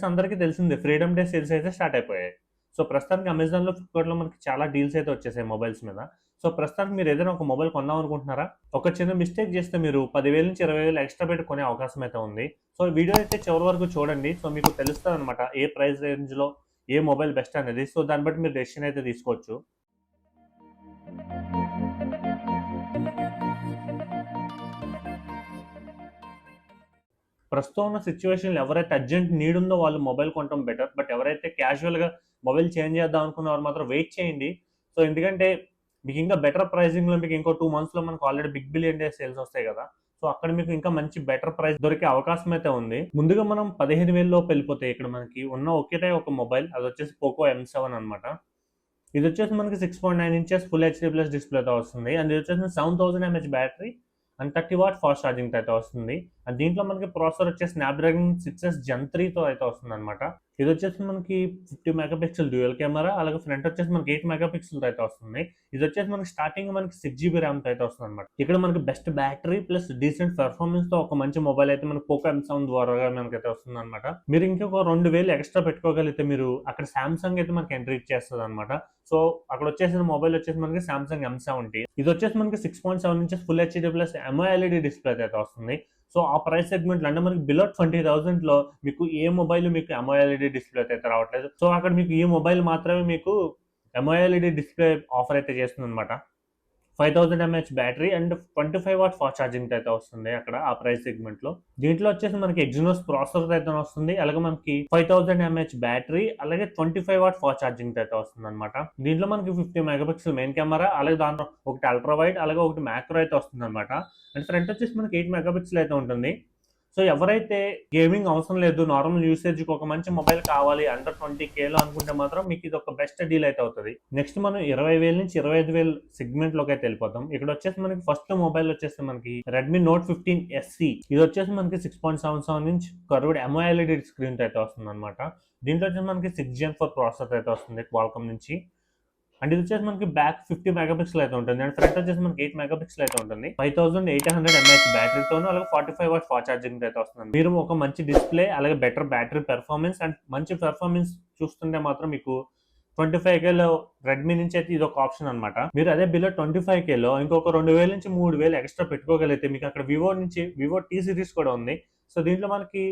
అందరికీ తెలిసిందే freedom day sales అయితే స్టార్ట్ అయిపోయాయి. సో, ప్రస్తుతానికి అమెజాన్‌లో, ఫ్లిప్‌కార్ట్‌లో మనకి చాలా డీల్స్ అయితే వచ్చేసాయి మొబైల్స్ మీద. సో, ప్రస్తుతానికి మీరు ఏదైనా ఒక మొబైల్ కొందాం అనుకుంటున్నారా? ఒక చిన్న మిస్టేక్ చేస్తే మీరు 10,000-20,000 ఎక్స్‌ట్రా పెట్టి కొనే అవకాశం అయితే ఉంది. సో, వీడియో అయితే చివరి వరకు చూడండి. సో, మీకు తెలుస్తదనమాట ఏ ప్రైస్ రేంజ్‌లో ఏ మొబైల్ బెస్ట్ అనేది. సో, దాన్ని బట్టి మీరు డెసిషన్ అయితే తీసుకోవచ్చు. ప్రస్తుతం ఉన్న సిట్యుయేషన్‌లో ఎవరైతే అర్జెంట్ నీడ్ ఉందో వాళ్ళు మొబైల్ కొనటం బెటర్. బట్ ఎవరైతే క్యాజువల్‌గా మొబైల్ చేంజ్ చేద్దాం అనుకున్నవారు మాత్రం వెయిట్ చేయండి. సో, ఎందుకంటే మీకు ఇంకా బెటర్ ప్రైజింగ్‌లో మీకు ఇంకో 2 మంత్స్‌లో మనకు already big billion day sales వస్తాయి కదా! సో, అక్కడ మీకు ఇంకా మంచి బెటర్ ప్రైస్ దొరికే అవకాశం అయితే ఉంది. ముందుగా మనం 15,000 లోపు వెళ్ళిపోతే ఇక్కడ మనకి ఉన్న ఒకటే ఒక మొబైల్ అదొచ్చేసి పోకో M7 అనమాట. ఇదొచ్చేసి మనకి 6.9 ఇంచెస్ ఫుల్ హెచ్‌డీ ప్లస్ డిస్‌ప్లేతో వస్తుంది. అండ్ ఇదొచ్చేసి 7000 M H battery and 30 watt fast ఛార్జింగ్‌తో అయితే వస్తుంది. అండ్ దీంట్లో మనకి ప్రాసెసర్ వచ్చేసి స్నాప్‌డ్రాగన్ 6S జెన్ 3తో అయితే వస్తుందనమాట. ఇదొచ్చేసి మనకి 50 మెగా పిక్సెల్ డ్యూయల్ కెమెరా, అలాగే ఫ్రంట్ వచ్చేసి మనకి 8 మెగా పిక్సెల్‌తో అయితే వస్తుంది. ఇదొచ్చేసి మనకి స్టార్టింగ్ మనకి 6 జీబీ ర్యామ్‌తో అయితే వస్తుందనమాట. ఇక్కడ మనకి బెస్ట్ బ్యాటరీ ప్లస్ డీసెంట్ పెర్ఫార్మెన్స్‌తో ఒక మంచి మొబైల్ అయితే మనకి పోకో M7 ద్వారా మనకైతే వస్తుందనమాట. మీరు ఇంకొక 2000 ఎక్స్ట్రా పెట్టుకోగలిగితే మీరు అక్కడ సామ్‌సంగ్ అయితే మనకి ఎంట్రీ ఇచ్చేస్తదనమాట. సో, అక్కడొచ్చేసిన మొబైల్ వచ్చేసి మనకి సామ్‌సంగ్ M70. ఇదొచ్చేసి మనకి 6.7 inches full HD plus LED display అయితే వస్తుంది. సో, ఆ ప్రైస్ సెగ్మెంట్‌లో అంటే మనకి బిలో 20,000లో మీకు ఏ మొబైల్ మీకు ఎల్ఈడీ డిస్‌ప్లే అయితే రావట్లేదు. సో, అక్కడ మీకు ఈ మొబైల్ మాత్రమే మీకు ఎల్ఈడీ డిస్‌ప్లే ఆఫర్ అయితే చేస్తుందనమాట. 5000 M A H battery and 25 watt fast ఛార్జింగ్‌తో అయితే వస్తుంది అక్కడ ఆ ప్రైస్ సెగ్మెంట్‌లో. దీంట్లో వచ్చేసి మనకి ఎగ్జినోస్ ప్రాసెసర్ అయితే వస్తుంది. అలాగే మనకి 5000 ఎంఏహెచ్ బ్యాటరీ అలాగే 25 వాట్ ఫాస్ట్ ఛార్జింగ్‌తో అయితే వస్తుందన్నమాట. దీంట్లో మనకి 50 మెగా పిక్సెల్ మెయిన్ కెమెరా అలాగే దాంట్లో ఒకటి అల్ట్రా వైడ్ అలాగే ఒకటి మ్యాక్రో అయితే వస్తుందన్నమాట. అండ్ ఫ్రంట్ వచ్చేసి మనకి 8 మెగా పిక్సెల్ అయితే ఉంటుంది. సో, ఎవరైతే గేమింగ్ అవసరం లేదు, నార్మల్ యూసేజ్‌కి ఒక మంచి మొబైల్ కావాలి అండర్ 20,000లో అనుకుంటే మాత్రం మీకు ఇదొక బెస్ట్ డీల్ అయితే అవుతది. నెక్స్ట్ మనం 20,000-25,000 సెగ్మెంట్‌లోకి అయితే వెళ్ళిపోతాం. ఇక్కడొచ్చేసి మనకి ఫస్ట్ మొబైల్ వచ్చేసి మనకి రెడ్మీ నోట్ 15 ఎస్‌సి. ఇదొచ్చేసి మనకి 6.77 ఇంచ్ కర్వ్డ్ ఎల్ఈడీ స్క్రీన్‌తో అయితే వస్తుందన్నమాట. దీంట్లో వచ్చేసి మనకి 6 జెన్ 4 ప్రాసెసర్ అయితే వస్తుంది క్వాల్కామ్ నుంచి. అండ్ ఇది వచ్చేసి మనకి బ్యాక్ 50 మెగా పిక్సెల్ అయితే ఉంటుంది. అండ్ ఫ్రంట్ వచ్చేసి మనకి 8 మెగా పిక్సెల్ అయితే ఉంటుంది. 5800 ఎంఏహెచ్ బ్యాటరీతోను అలాగే 45 వాట్ ఫాస్ట్ ఛార్జింగ్ అయితే వస్తుంది. మీరు ఒక మంచి డిస్ప్లే అలాగే బెటర్ బ్యాటరీ పెర్ఫార్మెన్స్ అండ్ మంచి పెర్ఫార్మెన్స్ చూస్తుంటే మాత్రం మీకు 25,000లో రెడ్మీ నుంచి అయితే ఇది ఒక ఆప్షన్ అనమాట. మీరు అదే బిలో 25,000లో ఇంకొక 2,000 నుంచి 3,000 ఎక్స్ట్రా పెట్టుకోగలిగితే మీకు అక్కడ వివో టీ సిరీస్ కూడా ఉంది. సో, దీంట్లో మనకి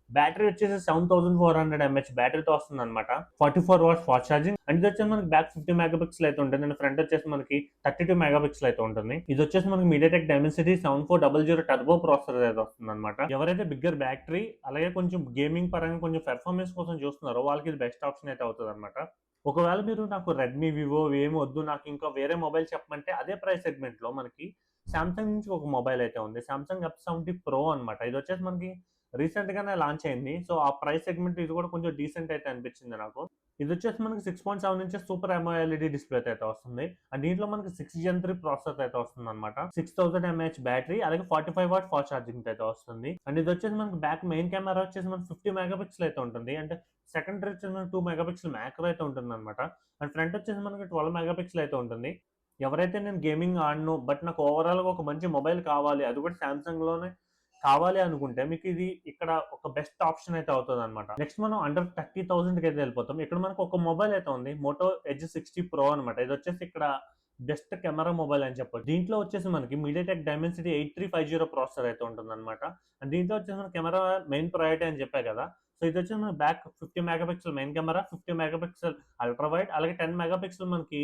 బ్యాటరీ వచ్చేసి 7400 ఎంహెచ్ బ్యాటరీతో వస్తుందన్నమాట. 44 వాట్స్ ఫాస్ట్ ఛార్జింగ్ అండ్ ఇది వచ్చేసి మనకి బ్యాక్ 50 మెగా పిక్సెల్ అయితే ఉంటుంది అండ్ ఫ్రంట్ వచ్చేసి మనకి 32 మెగా పిక్సెల్ అయితే ఉంటుంది. ఇది వచ్చేసి మనకి మీడియాటెక్ డైమెన్సిటీ 7400 టర్బో ప్రాసెసర్ అయితే వస్తుందన్నమాట. ఎవరైతే బిగ్గర్ బ్యాటరీ అలాగే కొంచెం గేమింగ్ పరంగా కొంచెం పెర్ఫార్మెన్స్ కోసం చూస్తున్నారో వాళ్ళకి ఇది బెస్ట్ ఆప్షన్ అయితే అవుతుందన్నమాట. ఒకవేళ మీరు నాకు రెడ్మీ, వివో ఏమి వద్దు నాకు ఇంకా వేరే మొబైల్ చెప్పమంటే అదే ప్రైస్ సెగ్మెంట్‌లో మనకి సామ్‌సంగ్ నుంచి ఒక మొబైల్ అయితే ఉంది. సామ్‌సంగ్ ఎఫ్70 ప్రో అనమాట. ఇది వచ్చేసి మనకి రీసెంట్ గానే లాంచ్ అయింది. సో, ఆ ప్రైస్ సెగ్మెంట్ ఇది కూడా కొంచెం డీసెంట్ అయితే అనిపించింది నాకు. ఇదొచ్చేసి మనకి 6.7 ఇంచెస్ సూపర్ ఎల్ఈడీ డిస్‌ప్లేతో అయితే వస్తుంది. అండ్ దీంట్లో మనకి 6 జెన్ 3 ప్రాసెసర్ అయితే వస్తుందన్నమాట. 6000 ఎంఏహెచ్ బ్యాటరీ అలాగే 45 వాట్ ఫాస్ట్ ఛార్జింగ్ అయితే వస్తుంది. అండ్ ఇదొచ్చేసి మనకి బ్యాక్ మెయిన్ కెమెరా వచ్చేసి మనకి 50 మెగా పిక్సెల్ అయితే ఉంటుంది. అంటే సెకండరీ వచ్చేసి మనకి 2 మెగా పిక్సెల్ మ్యాక్రో అయితే ఉంటుందన్నమాట. అండ్ ఫ్రంట్ వచ్చేసి మనకి 12 మెగా పిక్సెల్ అయితే ఉంటుంది. ఎవరైతే నేను గేమింగ్ ఆడను బట్ నాకు ఓవరాల్‌గా ఒక మంచి మొబైల్ కావాలి అది కూడా సామ్‌సంగ్‌లోనే కావాలి అనుకుంటే మీకు ఇది ఇక్కడ ఒక బెస్ట్ ఆప్షన్ అయితే అవుతదనమాట. నెక్స్ట్ మనం అండర్ 30,000కి అయితే వెళ్ళిపోతాం. ఇక్కడ మనకు ఒక మొబైల్ అయితే ఉంది. మోటో ఎడ్జ్ 60 ప్రో అనమాట. ఇదొచ్చేసి ఇక్కడ బెస్ట్ కెమెరా మొబైల్ అని చెప్పొచ్చు. దీంట్లో వచ్చేసి మనకి మీడియాటెక్ డైమెన్సిటీ 8350 ప్రాసెసర్ అయితే ఉంటుందన్నమాట. అండ్ దీంట్లో వచ్చేసి మన కెమెరా మెయిన్ ప్రయారిటీ అని చెప్పా కదా! సో, ఇదొచ్చేసి మన back 50 mega pixel main camera, 50 mega pixel ultra wide అలాగే 10 మెగా పిక్సెల్ మనకి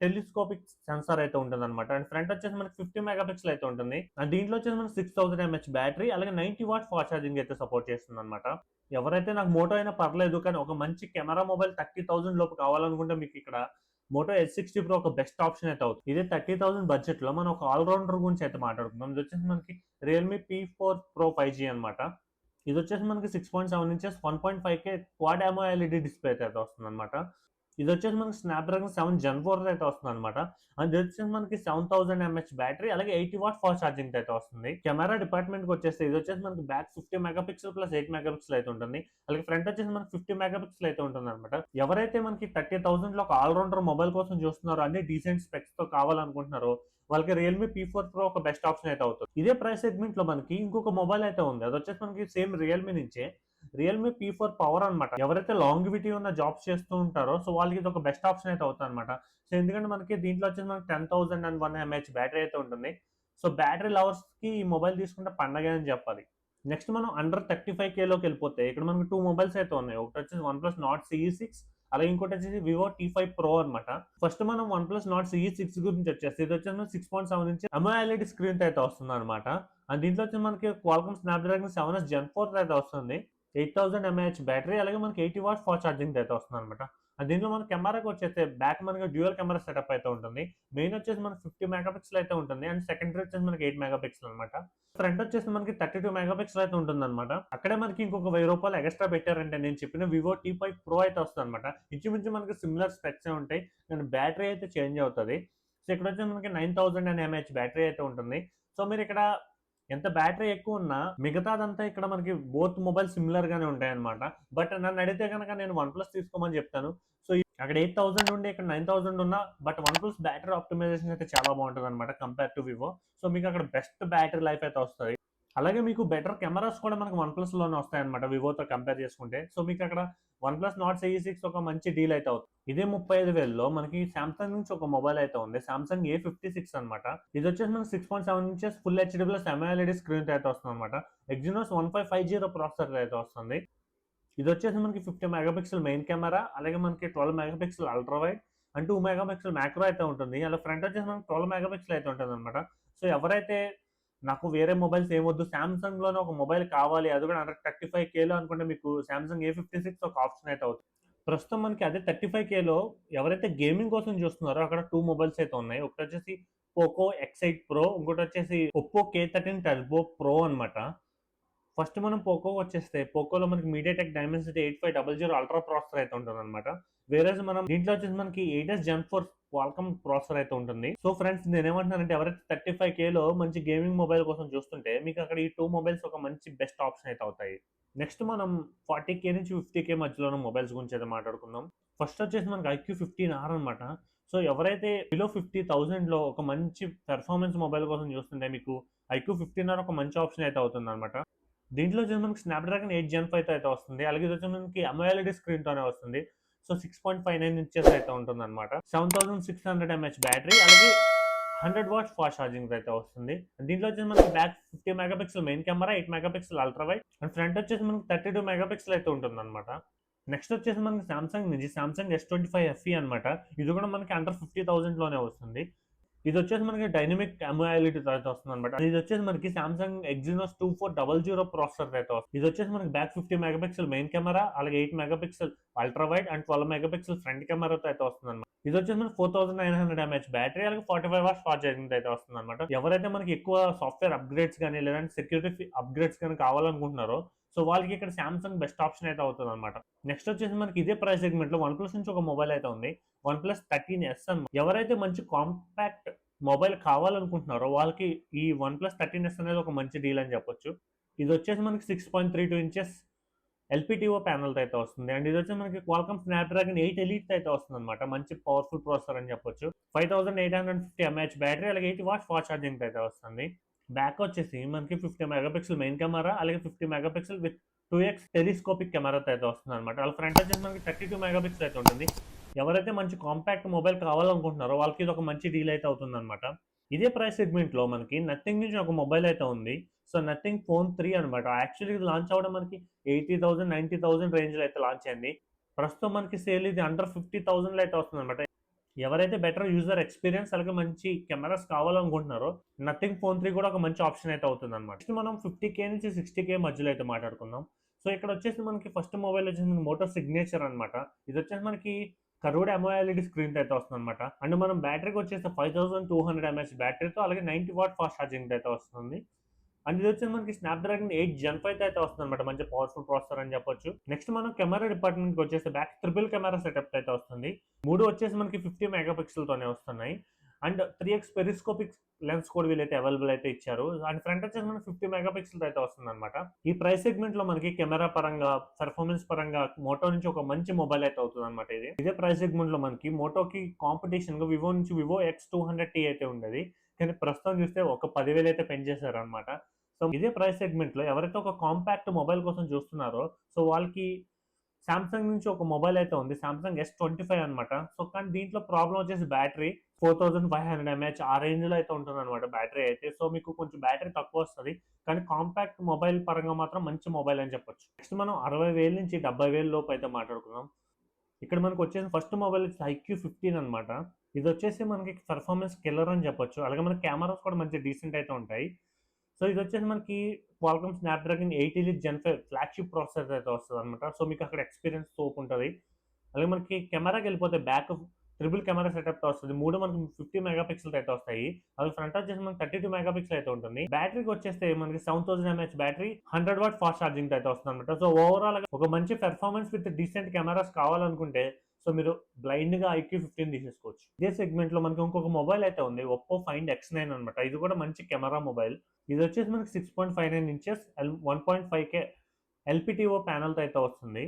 టెలిస్కోపిక్ సెన్సార్ అయితే ఉంటుందన్నమాట. అండ్ ఫ్రంట్ వచ్చేసి మనకి 50 మెగా పిక్సెల్ అయితే ఉంటుంది. అండ్ దీంట్లో వచ్చేసి మనకి 6000 ఎంహెచ్ బ్యాటరీ అలాగే 90 వాట్ ఫాస్ట్ ఛార్జింగ్ అయితే సపోర్ట్ చేస్తుందన్నమాట. ఎవరైతే నాకు మోటో అయినా పర్లేదు కానీ ఒక మంచి కెమెరా మొబైల్ 30,000 లోపు కావాలనుకుంటే మీకు ఇక్కడ మోటో ఎస్60 ప్రో ఒక బెస్ట్ ఆప్షన్ అయితే అవుతుంది. ఇదే 30,000 బడ్జెట్‌లో మనం ఒక ఆల్ రౌండర్ గురించి అయితే మాట్లాడుకుందాం. ఇదొచ్చేసి మనకి రియల్‌మీ P4 ప్రో 5G అనమాట. ఇదొచ్చేసి మనకి 6.7 inches 1.5K quad LED display అయితే వస్తుందన్నమాట. ఇదొచ్చేసి మనకి స్నాప్‌డ్రాగన్ 7 జెన్ 4 అయితే వస్తుందన్నమాట. అండ్ ఇదొచ్చేసి మనకి 7000 ఎంహెచ్ బ్యాటరీ అలాగే 80 వాట్ ఫాస్ట్ ఛార్జింగ్ అయితే వస్తుంది. కెమెరా డిపార్ట్‌మెంట్‌కొచ్చేస్తే ఇదొచ్చేసి మనకి back 50 mega pixel plus 8 mega pixel అయితే ఉంటుంది. అలాగే ఫ్రంట్ వచ్చేసి మనకి 50 మెగా పిక్సెల్ అయితే ఉంటుందన్నమాట. ఎవరైతే మనకి 30,000లో ఒక ఆల్ రౌండర్ మొబైల్ కోసం చూస్తున్నారో అన్ని డీసెంట్ స్పెక్స్‌తో కావాలనుకుంటున్నారో వాళ్ళకి రియల్‌మీ P4 ప్రో ఒక బెస్ట్ ఆప్షన్ అయితే అవుతది. ఇదే ప్రైస్ సెగ్మెంట్‌లో మనకి ఇంకొక మొబైల్ అయితే ఉంది. అదొచ్చేసి మనకి సేమ్ రియల్‌మీ నుంచే రియల్‌మీ P4 పవర్ అనమాట. ఎవరైతే లాంగివిటీ ఉన్న జాబ్స్ చేస్తూ ఉంటారో సో వాళ్ళకి ఇది ఒక బెస్ట్ ఆప్షన్ అయితే అవుతదనమాట. సో ఎందుకంటే మనకి దీంట్లో వచ్చేసి మనకి 10,001 ఎంఏహెచ్ బ్యాటరీ అయితే ఉంటుంది. సో బ్యాటరీ లవర్స్‌కి ఈ మొబైల్ తీసుకుంటే పండగే అని చెప్పాలి. నెక్స్ట్ మనం అండర్ 35Kలోకెళ్ళిపోతే ఇక్కడ మనకు 2 మొబైల్స్ అయితే ఉన్నాయి. ఒకటొచ్చేసి వన్‌ప్లస్ నార్డ్ CE6 అలాగే ఇంకోటొచ్చేసి వివో T5 ప్రో అనమాట. ఫస్ట్ మనం వన్‌ప్లస్ నార్డ్ CE6 గురించి వచ్చేస్తే ఇదొచ్చేసి మనకి 6.7 ఇంచ్ AMOLED స్క్రీన్‌తో అయితే వస్తుందనమాట. అండ్ దీంట్లో వచ్చి మనకి క్వాల్కమ్ స్నాప్‌డ్రాగన్ 7S Gen 4 అయితే వస్తుంది. 8000 ఎంఏహెచ్ బ్యాటరీ అలాగే మనకి 80 వాట్స్ ఫాస్ట్ ఛార్జింగ్ అయితే వస్తుందనమాట. అండ్ దీంట్లో మన కెమెరాకి వచ్చేస్తే బ్యాక్ మనకి డ్యూయల్ కెమెరా సెటప్ అయితే ఉంటుంది. మెయిన్ వచ్చేసి మనకి 50 మెగా పిక్సెల్ అయితే ఉంటుంది. అండ్ సెకండరీ వచ్చేసి మనకి 8 మెగా పిక్సెల్ అనమాట. ఫ్రంట్ వచ్చేసి మనకి 32 మెగా పిక్సెల్ అయితే ఉంటుందన్నమాట. అక్కడే మనకి ఇంకొక ₹1000 ఎక్స్ట్రా పెట్టారంటే నేను చెప్పిన వివో T5 ప్రో అయితే వస్తుందన్నమాట. ఇంచుమించు మనకి సిమిలర్ స్పెక్స్ ఉంటాయి. అండ్ బ్యాటరీ అయితే చేంజ్ అవుతది. సో ఇక్కడ వచ్చేసి మనకి 9000 ఎంఏహెచ్ బ్యాటరీ అయితే ఉంటుంది. సో మీరు ఇక్కడ ఎంత బ్యాటరీ ఎక్కువ ఉన్నా మిగతాదంతా ఇక్కడ మనకి బోత్ మొబైల్ సిమిలర్ గానే ఉంటాయన్నమాట. బట్ నన్ను అడిగితే గనక నేను వన్‌ప్లస్ తీసుకోమని చెప్తాను. సో అక్కడ 8000 ఉండి ఇక్కడ 9000 ఉన్నా బట్ వన్‌ప్లస్ బ్యాటరీ ఆప్టిమైజేషన్ అయితే చాలా బాగుంటదన్నమాట కంపేర్ టు వివో. సో మీకు అక్కడ బెస్ట్ బ్యాటరీ లైఫ్ అయితే వస్తది. అలాగే మీకు బెటర్ కెమెరాస్ కూడా మనకు వన్‌ప్లస్‌లోనే వస్తాయన్నమాట వివోతో కంపేర్ చేసుకుంటే. సో మీకు అక్కడ వన్‌ప్లస్ నార్డ్ CE6 ఒక మంచి డీల్ అయితే అవుతుంది. ఇదే 35,000లో మనకి సామ్‌సంగ్ నుంచి ఒక మొబైల్ అయితే ఉంది. సామ్‌సంగ్ A56 అనమాట. ఇది వచ్చేసి మనకి 6.7 inches full HD plus AMOLED స్క్రీన్‌తో అయితే వస్తుందన్నమాట. ఎగ్జినోస్ 1550 ప్రాసెసర్ అయితే వస్తుంది. ఇది వచ్చేసి మనకి 50 మెగా పిక్సెల్ మెయిన్ కెమెరా అలాగే మనకి 12 mega pixel ultra wide and 2 mega pixel macro అయితే ఉంటుంది. అలా ఫ్రంట్ వచ్చేసి మనకి 12 మెగా పిక్సెల్ అయితే ఉంటుందన్నమాట. సో ఎవరైతే నాకు వేరే మొబైల్స్ ఏమొద్దు సామ్‌సంగ్‌లోనే ఒక మొబైల్ కావాలి అది కూడా అండర్ 35Kలో అనుకుంటే మీకు సామ్‌సంగ్ A56 ఒక ఆప్షన్ అయితే అవుతుంది. ప్రస్తుతం మనకి అదే 35Kలో ఎవరైతే గేమింగ్ కోసం చూస్తున్నారో అక్కడ 2 మొబైల్స్ అయితే ఉన్నాయి. ఒకటొచ్చేసి పోకో X8 ప్రో ఇంకోటొచ్చేసి ఒప్పో K13 టర్బో ప్రో అనమాట. ఫస్ట్ మనం పోకో వచ్చేస్తే పోకోలో మనకి మీడియాటెక్ డైమెన్సిటీ 8500 అల్ట్రా ప్రాసెసర్ అయితే ఉంటుందన్నమాట. వేరేస్ మనం దీంట్లో వచ్చేసి మనకి 8s Gen 4 క్వాల్కమ్ ప్రాసెసర్ అయితే ఉంటుంది. సో ఫ్రెండ్స్ నేనేమంటున్నానంటే ఎవరైతే 35Kలో మంచి గేమింగ్ మొబైల్ కోసం చూస్తుంటే మీకు అక్కడ ఈ 2 మొబైల్స్ ఒక మంచి బెస్ట్ ఆప్షన్ అయితే అవుతాయి. నెక్స్ట్ మనం 40K నుంచి 50K మధ్యలో ఉన్న మొబైల్స్ గురించి అయితే మాట్లాడుకుందాం. ఫస్ట్ వచ్చేసి మనకి iQOO 15R అనమాట. సో ఎవరైతే బిలో 50,000లో ఒక మంచి పెర్ఫార్మెన్స్ మొబైల్ కోసం చూస్తుంటే మీకు iQOO 15R ఒక మంచి ఆప్షన్ అయితే అవుతుందన్నమాట. దీంట్లో వచ్చేసి మనకి స్నాప్‌డ్రాగన్ 8 జెన్ 5 అయితే వస్తుంది. అలాగే ఇది వచ్చి మనకి AMOLED స్క్రీన్‌తోనే వస్తుంది. సో 6.59 ఇంచెస్ అయితే ఉంటుందన్నమాట. 7600 ఎంఏహెచ్ బ్యాటరీ అలాగే 100 వాట్స్ ఫాస్ట్ ఛార్జింగ్ అయితే వస్తుంది. దీంట్లో వచ్చేసి మనకి back 50 mega pixel main camera, 8 mega pixel ultra wide and front వచ్చేసి మనకి 32 మెగా పిక్సెల్ అయితే ఉంటుందన్నమాట. నెక్స్ట్ వచ్చేసి మనకి సామ్‌సంగ్ నుంచి సామ్‌సంగ్ S25 FE అనమాట. ఇది కూడా మనకి అండర్ 50,000లోనే వస్తుంది. ఇది వచ్చేసి మనకి డైనమిక్ AMOLED అయితే వస్తుందన్నమాట. ఇది వచ్చేసి మనకి సామ్‌సంగ్ ఎగ్జినోస్ 2400 ప్రాసెసర్ అయితే వస్తుంది. ఇది వచ్చేసి మనకి back 50 mega pixel main camera అలాగే 8 mega pixel ultra wide and 12 mega pixel front కెమెరాతో అయితే వస్తుందన్నమాట. ఇది వచ్చేసి మనకి 4900 ఎంఏహెచ్ బ్యాటరీ అలాగే 45 వాట్స్ ఫాస్ట్ ఛార్జింగ్ అయితే వస్తుందన్నమాట. ఎవరైతే మనకి ఎక్కువ సాఫ్ట్‌వేర్ అప్‌గ్రేడ్స్ గాని లేదంటే సెక్యూరిటీ అప్‌గ్రేడ్స్ గాని కావాలనుకుంటున్నారో సో వాళ్ళకి ఇక్కడ సామ్‌సంగ్ బెస్ట్ ఆప్షన్ అయితే అవుతుందన్నమాట. నెక్స్ట్ వచ్చేసి మనకి ఇదే ప్రైస్ సెగ్మెంట్‌లో వన్‌ప్లస్ నుంచి ఒక మొబైల్ అయితే ఉంది. వన్‌ప్లస్ 13S అనమాట. ఎవరైతే మంచి కాంపాక్ట్ మొబైల్ కావాలనుకుంటున్నారో వాళ్ళకి ఈ వన్‌ప్లస్ 13S అనేది ఒక మంచి డీల్ అని చెప్పొచ్చు. ఇది వచ్చేసి మనకి 6.32 ఇంచెస్ ఎల్‌పిటిఓ ప్యానెల్‌తో అయితే వస్తుంది. అండ్ ఇది వచ్చి మనకి క్వాల్కమ్ స్నాప్‌డ్రాగన్ 8 ఎలీట్‌తో అయితే వస్తుందన్నమాట. మంచి పవర్‌ఫుల్ ప్రాసెసర్ అని చెప్పొచ్చు. 5850 ఎంఏహెచ్ బ్యాటరీ అలాగే 80 వాట్స్ ఫాస్ట్ ఛార్జింగ్‌తో అయితే వస్తుంది. బ్యాక్ వచ్చేసి మనకి 50 మెగా పిక్సెల్ మెయిన్ కెమెరా అలాగే 50 mega pixel with 2x telescopic కెమెరాతో అయితే వస్తుందన్నమాట. వాళ్ళ ఫ్రంట్ వచ్చేసి మనకి 32 మెగా పిక్సెల్ అయితే ఉంటుంది. ఎవరైతే మంచి కాంపాక్ట్ మొబైల్ కావాలనుకుంటున్నారో వాళ్ళకి ఇది ఒక మంచి డీల్ అయితే అవుతుందన్నమాట. ఇదే ప్రైస్ సెగ్మెంట్‌లో మనకి నథింగ్ నుంచి ఒక మొబైల్ అయితే ఉంది. సో నథింగ్ ఫోన్ 3 అనమాట. యాక్చువల్లీ ఇది లాంచ్ అవ్వడం మనకి 80,000, 90,000 రేంజ్‌లో అయితే లాంచ్ అయింది. ప్రస్తుతం మనకి సేల్ ఇది అండర్ 50,000లో అయితే వస్తుందన్నమాట. ఎవరైతే బెటర్ యూజర్ ఎక్స్‌పీరియన్స్ అలాగే మంచి కెమెరాస్ కావాలనుకుంటున్నారో నథింగ్ ఫోన్ 3 కూడా ఒక మంచి ఆప్షన్ అయితే అవుతుందన్నమాట. నెక్స్ట్ మనం 50K నుంచి 60K మధ్యలో అయితే మాట్లాడుకుందాం. సో ఇక్కడ వచ్చేసి మనకి ఫస్ట్ మొబైల్ వచ్చేసి మనకి మోటో సిగ్నేచర్ అనమాట. ఇది వచ్చేసి మనకి కర్వ్డ్ AMOLED స్క్రీన్‌తో అయితే వస్తుందన్నమాట. అండ్ మనం బ్యాటరీకి వచ్చేసి 5200 ఎంఏహెచ్ బ్యాటరీతో అలాగే 90 వాట్ ఫాస్ట్ ఛార్జింగ్‌తో అయితే వస్తుంది. అండ్ ఇది వచ్చేసి మనకి స్నాప్‌డ్రాగన్ 8 జెన్ 5 అయితే వస్తుందన్నమాట. మంచి పవర్‌ఫుల్ ప్రాసెసర్ అని చెప్పొచ్చు. నెక్స్ట్ మనం కెమెరా డిపార్ట్మెంట్‌కి వచ్చేసి బ్యాక్ ట్రిపుల్ కెమెరా సెటప్ అయితే వస్తుంది. 3 వచ్చేసి మనకి 50 మెగా పిక్సెల్‌తోనే వస్తున్నాయి. అండ్ 3x పెరిస్కోపిక్ లెన్స్ కూడా వీళ్ళైతే అవైలబుల్ అయితే ఇచ్చారు. అండ్ ఫ్రంట్ వచ్చేసి మనకి 50 మెగా పిక్సెల్‌తో అయితే వస్తుందన్నమాట. ఈ ప్రైస్ సెగ్మెంట్‌లో మనకి కెమెరా పరంగా, పెర్ఫార్మెన్స్ పరంగా మోటో నుంచి ఒక మంచి మొబైల్ అయితే అవుతుందన్నమాట ఇది. ఇదే ప్రైస్ సెగ్మెంట్‌లో మనకి మోటోకి కాంపిటీషన్‌గా వివో నుంచి వివో X200T అయితే ఉండేది. కానీ ప్రస్తుతం చూస్తే ఒక 10,000 అయితే పెంచేశారన్నమాట. సో సో ఇదే ప్రైస్ సెగ్మెంట్ లో ఎవరైతే ఒక కాంపాక్ట్ మొబైల్ కోసం చూస్తున్నారో సో వాళ్ళకి సామ్సంగ్ నుంచి ఒక మొబైల్ అయితే ఉంది, సామ్సంగ్ S25 అనమాట. సో కానీ దీంట్లో ప్రాబ్లం వచ్చేసి బ్యాటరీ 4500 mAh ఆ రేంజ్ లో అయితే ఉంటుంది అనమాట బ్యాటరీ అయితే. సో మీకు కొంచెం బ్యాటరీ తక్కువ వస్తుంది, కానీ కాంపాక్ట్ మొబైల్ పరంగా మాత్రం మంచి మొబైల్ అని చెప్పొచ్చు. నెక్స్ట్ మనం 60,000 నుంచి 70,000 లోపు అయితే మాట్లాడుకుందాం. ఇక్కడ మనకు వచ్చేసి ఫస్ట్ మొబైల్ IQ15 అనమాట. ఇది వచ్చేసి మనకి పర్ఫార్మెన్స్ కిల్లర్ అని చెప్పొచ్చు. అలాగే మనకి కెమెరాస్ కూడా మంచి డీసెంట్ అయితే ఉంటాయి. సో ఇది వచ్చేసి మనకి క్వాల్కమ్ స్నాప్డ్రాగన్ 8 ఎలిట్ జెన్ 5 ఫ్లాగ్షిప్ ప్రాసెసర్ అయితే వస్తుంది అనమాట. సో మీకు అక్కడ ఎక్స్పీరియన్స్ తోపు ఉంటుంది. అలాగే మనకి కెమెరాకి వెళ్ళిపోతే బ్యాక్ ట్రిపుల్ కెమెరా సెటప్ వస్తుంది. మూడు మనకి 50 మెగాపిక్సెల్ అయితే వస్తాయి. అలాగే ఫ్రంట్ వచ్చేసి మనకి 32 మెగాపిక్సెల్ అయితే ఉంటుంది. బ్యాటరీకి వచ్చేస్తే మనకి 7000 mAh battery 100 watt fast charging అయితే వస్తుంది అనమాట. సో ఓవరాల్ గా ఒక మంచి పెర్ఫార్మెన్స్ విత్ డీసెంట్ కెమెరాస్ కావాలనుకుంటే సో మీరు బ్లైండ్ గా IQ15 తీసేసుకోవచ్చు. ఇదే సెగ్మెంట్ లో మనకి ఇంకొక మొబైల్ అయితే ఉంది, ఒప్పో ఫైండ్ X9 అనమాట. ఇది కూడా మంచి కెమెరా మొబైల్. ఇది వచ్చేసి మనకి 6.59 ఇంచెస్ 1.5K LPTO ప్యానల్ తో అయితే వస్తుంది.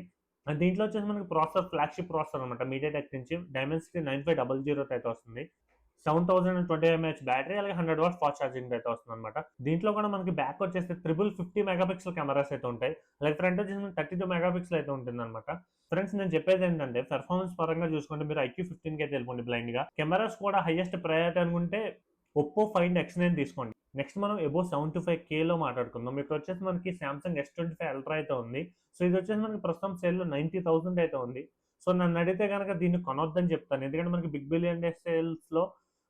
దీంట్లో వచ్చేసి మనకి ప్రాసెసర్ ఫ్లాగ్షిప్ ప్రాసెసర్ అనమాట, మీడియాటెక్ నుంచి డైమెన్సిటీ 9500 అయితే వస్తుంది. 7020 mAh బ్యాటరీ, అలాగే 100 వాట్ ఫాస్ట్ ఛార్జింగ్ అయితే వస్తుంది అనమాట. దీంట్లో కూడా మనకి బ్యాక్ వచ్చేస్తే 50 మెగాపిక్సెల్ కెమెరాస్ అయితే ఉంటాయి. అలాగే ఫ్రంట్ వచ్చేసి 32 మెగాపిక్సెల్ అయితే ఉంటుంది అనమాట. ఫ్రెండ్స్ నేను చెప్పేది ఏంటంటే పెర్ఫార్మెన్స్ పరంగా చూసుకుంటే మీరు IQ15 కి అయితే వెళ్ళిపోండి బ్లైండ్ గా. కెమెరాస్ కూడా హైయెస్ట్ ప్రయారిటీ అనుకుంటే ఒప్పో ఫైండ్ X9 తీసుకోండి. నెక్స్ట్ మనం అబో 75K లో మాట్లాడుకుందాం. ఇక్కడ వచ్చేసి మనకి సామ్సంగ్ S25 అల్ట్రా అయితే ఉంది. సో ఇది వచ్చేసి మనకి ప్రస్తుతం సేల్ లో 90,000 అయితే ఉంది. సో నన్ను అడిగితే కనుక దీన్ని కొనొద్దని చెప్తాను, ఎందుకంటే మనకి బిగ్ బిలియన్ డే సేల్స్ లో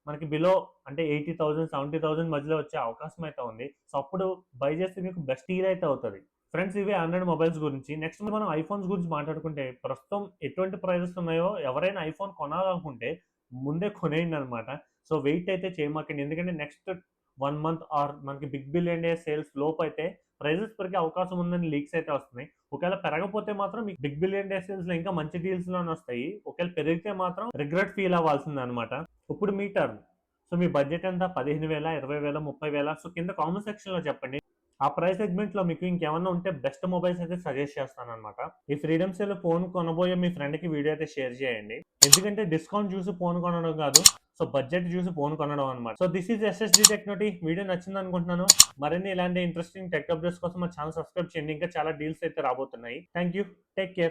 మనకి బిలో అంటే 80,000 70,000 మధ్యలో వచ్చే అవకాశం అయితే ఉంది. సో అప్పుడు బై చేస్తే మీకు బెస్ట్ డీల్ అయితే అవుతుంది. ఫ్రెండ్స్ ఇవే ఆండ్రాయిడ్ మొబైల్స్ గురించి. నెక్స్ట్ మనం ఐఫోన్స్ గురించి మాట్లాడుకుంటే ప్రస్తుతం ఎటువంటి ప్రైజెస్ ఉన్నాయో ఎవరైనా ఐఫోన్ కొనాలనుకుంటే ముందే కొనేయండి అనమాట. సో వెయిట్ అయితే చేయమాకండి, ఎందుకంటే నెక్స్ట్ 1 మంత్ ఆర్ మనకి బిగ్ బిలియన్ డే సేల్స్ లోపు అయితే ప్రైజెస్ పెరిగే అవకాశం ఉందని లీక్స్ అయితే వస్తున్నాయి. ఒకవేళ పెరగపోతే మాత్రం మీకు బిగ్ బిలియన్ డే సేల్స్ లో ఇంకా మంచి డీల్స్ లోనే వస్తాయి. ఒకవేళ పెరిగితే మాత్రం రిగ్రెట్ ఫీల్ అవ్వాల్సింది అనమాట. ఇప్పుడు మీ టర్న్. సో మీ బడ్జెట్ ఎంత? 15,000, 20,000, 30,000? సో కింద కామెంట్ సెక్షన్ లో చెప్పండి. ఆ ప్రైస్ సెగ్మెంట్ లో మీకు ఇంకేమన్నా ఉంటే బెస్ట్ మొబైల్స్ అయితే సజెస్ట్ చేస్తాను అనమాట. ఈ ఫ్రీడమ్ సేల్ ఫోన్ కొనబోయే మీ ఫ్రెండ్ కి వీడియో అయితే షేర్ చేయండి, ఎందుకంటే డిస్కౌంట్ చూసి ఫోన్ కొనడం కాదు, సో బడ్జెట్ చూసి ఫోన్ కొనడం అనమాట. సో దిస్ ఈజ్ SSD టెక్నోటీ. వీడియో నచ్చింది అనుకుంటున్నాను. మరిన్ని ఇలాంటి ఇంట్రెస్టింగ్ టెక్ అప్డేట్స్ కోసం మా ఛానల్ సబ్స్క్రైబ్ చేయండి. ఇంకా చాలా డీల్స్ అయితే రాబోతున్నాయి. Thank you, take care.